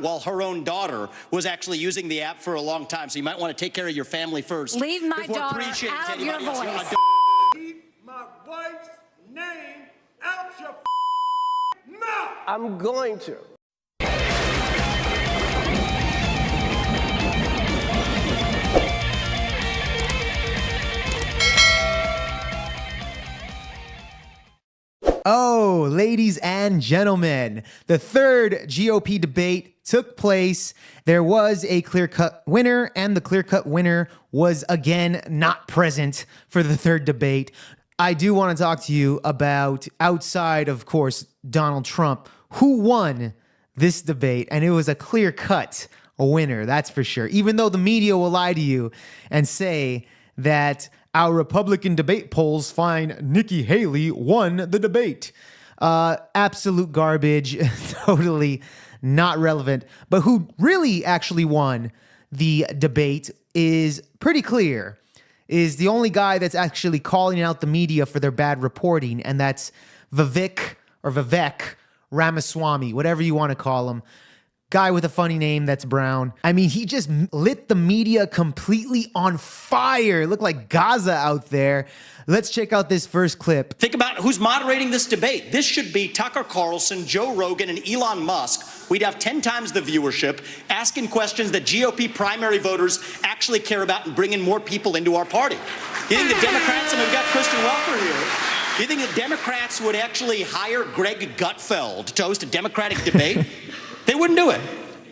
while her own daughter was actually using the app for a long time. So you might want to take care of your family first. Leave my daughter out of your voice. Keep my wife's name out your mouth. I'm going to. Oh, ladies and gentlemen, the third GOP debate took place. There was a clear-cut winner, and the clear-cut winner was again not present for the third debate. I do want to talk to you about, outside, of course, Donald Trump, who won this debate, and it was a clear-cut winner, that's for sure. Even though the media will lie to you and say that our Republican debate polls find Nikki Haley won the debate. Absolute garbage, totally not relevant. But who really actually won the debate is pretty clear, is the only guy that's actually calling out the media for their bad reporting, and that's Vivek Ramaswamy, whatever you want to call him. Guy with a funny name that's brown. I mean, he just lit the media completely on fire. It looked like Gaza out there. Let's check out this first clip. Think about who's moderating this debate. This should be Tucker Carlson, Joe Rogan, and Elon Musk. We'd have 10 times the viewership, asking questions that GOP primary voters actually care about and bringing more people into our party. You think the Democrats, and we've got Kristen Welker here, you think the Democrats would actually hire Greg Gutfeld to host a Democratic debate? They wouldn't do it.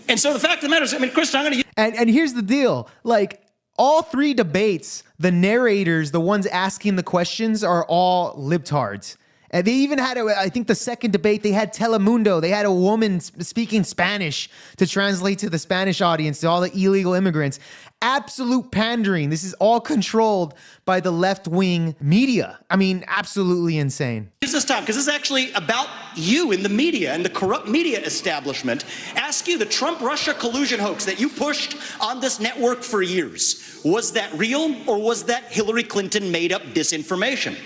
And so the fact of the matter is, I mean, Kristen, I'm going to... And here's the deal. Like, all three debates, the narrators, the ones asking the questions, are all libtards. And they even had, I think the second debate, they had Telemundo. They had a woman speaking Spanish to translate to the Spanish audience, to all the illegal immigrants. Absolute pandering. This is all controlled by the left-wing media. I mean, absolutely insane. Use this time, because this is actually about you in the media and the corrupt media establishment. Ask you, the Trump-Russia collusion hoax that you pushed on this network for years, was that real, or was that Hillary Clinton made up disinformation?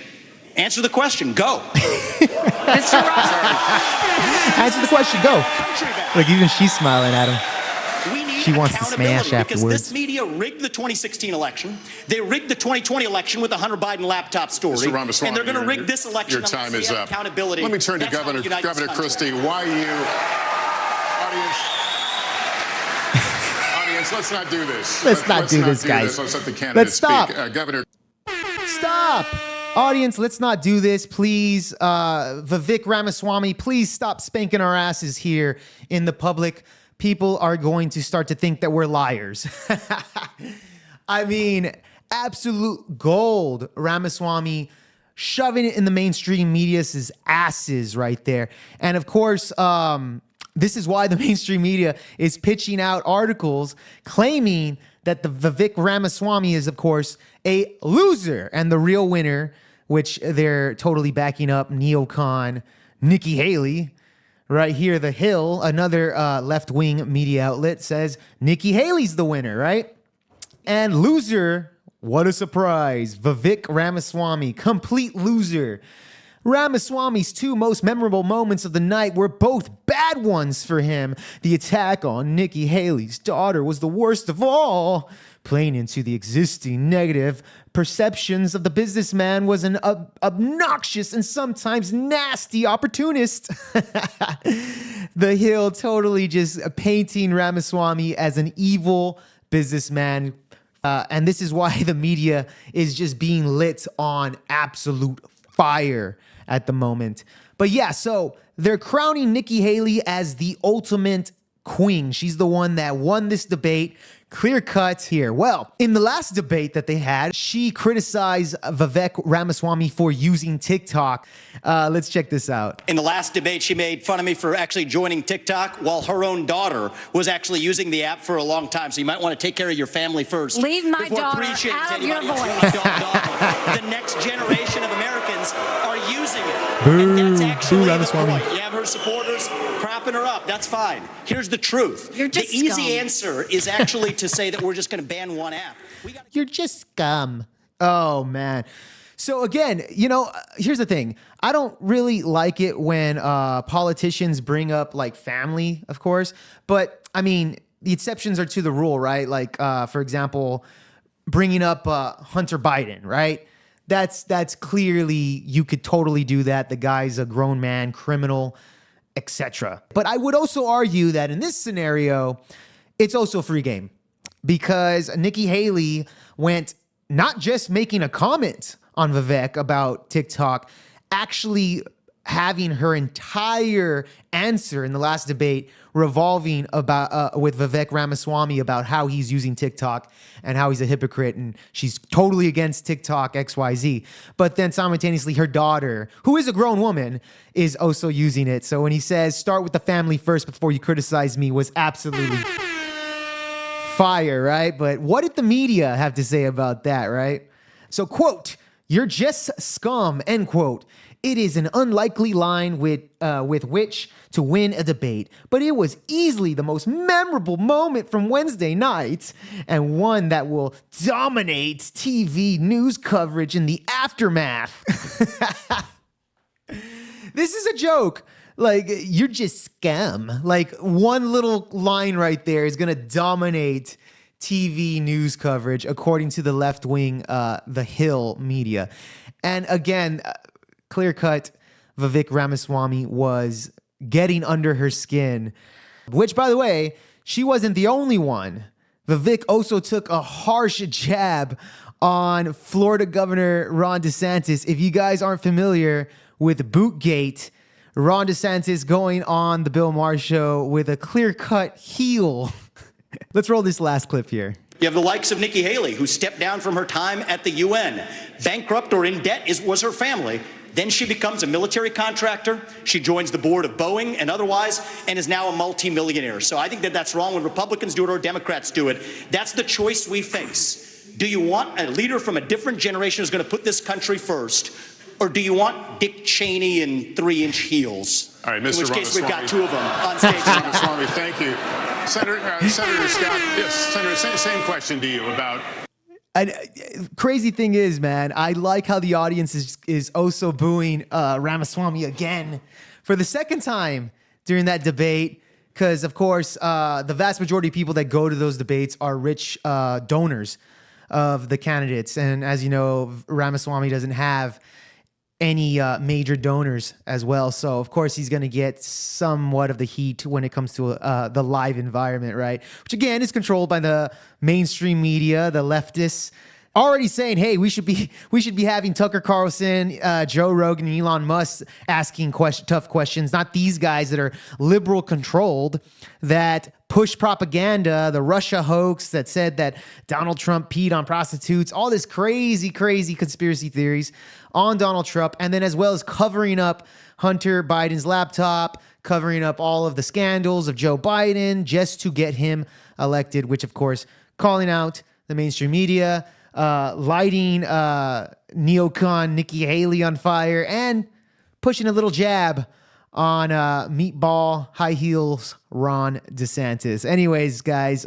Answer the question. Go. Mr. Ross. Answer the question. Go. Look, even she's smiling at him. She wants to smash afterwards. Because this media rigged the 2016 election. They rigged the 2020 election with the Hunter Biden laptop story. Mr. Ramaswamy, and they're going to rig this election. Your time is up. Accountability. Let me turn to Governor Christie. Why you... Audience, let's not do this. Let's not do this, guys. Let's let the candidates Let's stop. speak. Governor... Stop. Audience, let's not do this, please. Vivek Ramaswamy, please stop spanking our asses here in the public. People are going to start to think that we're liars. I mean, absolute gold. Ramaswamy shoving it in the mainstream media's asses right there. And of course, this is why the mainstream media is pitching out articles claiming that the Vivek Ramaswamy is, of course, a loser, and the real winner, which they're totally backing up, neocon Nikki Haley. Right here, The Hill, another left-wing media outlet, says Nikki Haley's the winner, right? And loser, what a surprise, Vivek Ramaswamy, complete loser. Ramaswamy's two most memorable moments of the night were both bad ones for him. The attack on Nikki Haley's daughter was the worst of all. Playing into the existing negative perceptions of the businessman was an obnoxious and sometimes nasty opportunist. The Hill totally just painting Ramaswamy as an evil businessman. And this is why the media is just being lit on absolute fire at the moment. But yeah, so they're crowning Nikki Haley as the ultimate queen. She's the one that won this debate. Clear cut here. Well, in the last debate that they had, she criticized Vivek Ramaswamy for using TikTok. Let's check this out. In the last debate, she made fun of me for actually joining TikTok while her own daughter was actually using the app for a long time. So you might want to take care of your family first. Leave my daughter out of your voice. The next generation of Americans are using it. Boo. And that's actually the Ramaswamy. point. You have her supporters propping her up. That's fine. Here's the truth. You're just the easy scum. answer is actually to say that we're just going to ban one app. You're just scum. Oh, man. So again, you know, here's the thing. I don't really like it when politicians bring up like family, of course, but I mean, the exceptions are to the rule, right? Like, for example, bringing up Hunter Biden, right? That's clearly, you could totally do that. The guy's a grown man, criminal, etc. But I would also argue that in this scenario, it's also free game, because Nikki Haley went not just making a comment on Vivek about TikTok, actually having her entire answer in the last debate revolving about with Vivek Ramaswamy about how he's using TikTok and how he's a hypocrite and she's totally against TikTok XYZ. But then simultaneously her daughter, who is a grown woman, is also using it. So when he says start with the family first before you criticize me, was absolutely fire, right? But what did the media have to say about that, right? So, quote, "You're just scum," end quote. "It is an unlikely line with which to win a debate, but it was easily the most memorable moment from Wednesday night, and one that will dominate TV news coverage in the aftermath." This is a joke. Like, you're just scum. Like, one little line right there is going to dominate TV news coverage, according to the left-wing, The Hill media. And again, clear-cut, Vivek Ramaswamy was getting under her skin, which, by the way, she wasn't the only one. Vivek also took a harsh jab on Florida Governor Ron DeSantis. If you guys aren't familiar with Bootgate, Ron DeSantis going on the Bill Maher show with a clear-cut heel. Let's roll this last clip here. You have the likes of Nikki Haley, who stepped down from her time at the UN. Bankrupt or in debt was her family. Then she becomes a military contractor. She joins the board of Boeing and otherwise, and is now a multimillionaire. So I think that that's wrong when Republicans do it or Democrats do it. That's the choice we face. Do you want a leader from a different generation who's going to put this country first? Or do you want Dick Cheney in 3-inch heels? All right, Mr. In which case, we've got Ramaswamy. two of them on stage. Ramaswamy, thank you. Senator Scott, yes, Senator, same question to you about... And crazy thing is, man, I like how the audience is also booing Ramaswamy again for the second time during that debate. Because, of course, the vast majority of people that go to those debates are rich donors of the candidates. And as you know, Ramaswamy doesn't have any major donors as well. So, of course, he's going to get somewhat of the heat when it comes to the live environment, right? Which, again, is controlled by the mainstream media, the leftists, already saying, hey, we should be having Tucker Carlson, Joe Rogan, and Elon Musk asking tough questions, not these guys that are liberal controlled, that push propaganda, the Russia hoax that said that Donald Trump peed on prostitutes, all this crazy conspiracy theories on Donald Trump, and then as well as covering up Hunter Biden's laptop, covering up all of the scandals of Joe Biden just to get him elected, which, of course, calling out the mainstream media, lighting neocon Nikki Haley on fire, and pushing a little jab on meatball high heels Ron DeSantis. Anyways, guys,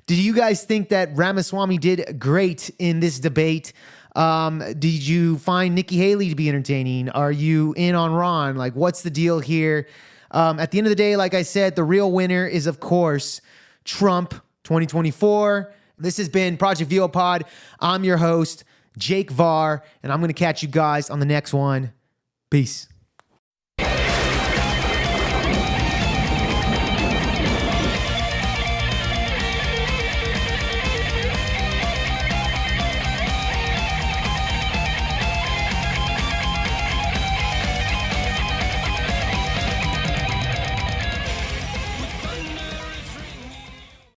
did you guys think that Ramaswamy did great in this debate? Did you find Nikki Haley to be entertaining? Are you in on Ron? Like, what's the deal here? At the end of the day, like I said, the real winner is, of course, Trump 2024. This has been Project VO Pod. I'm your host, Jake Varr, and I'm going to catch you guys on the next one. Peace.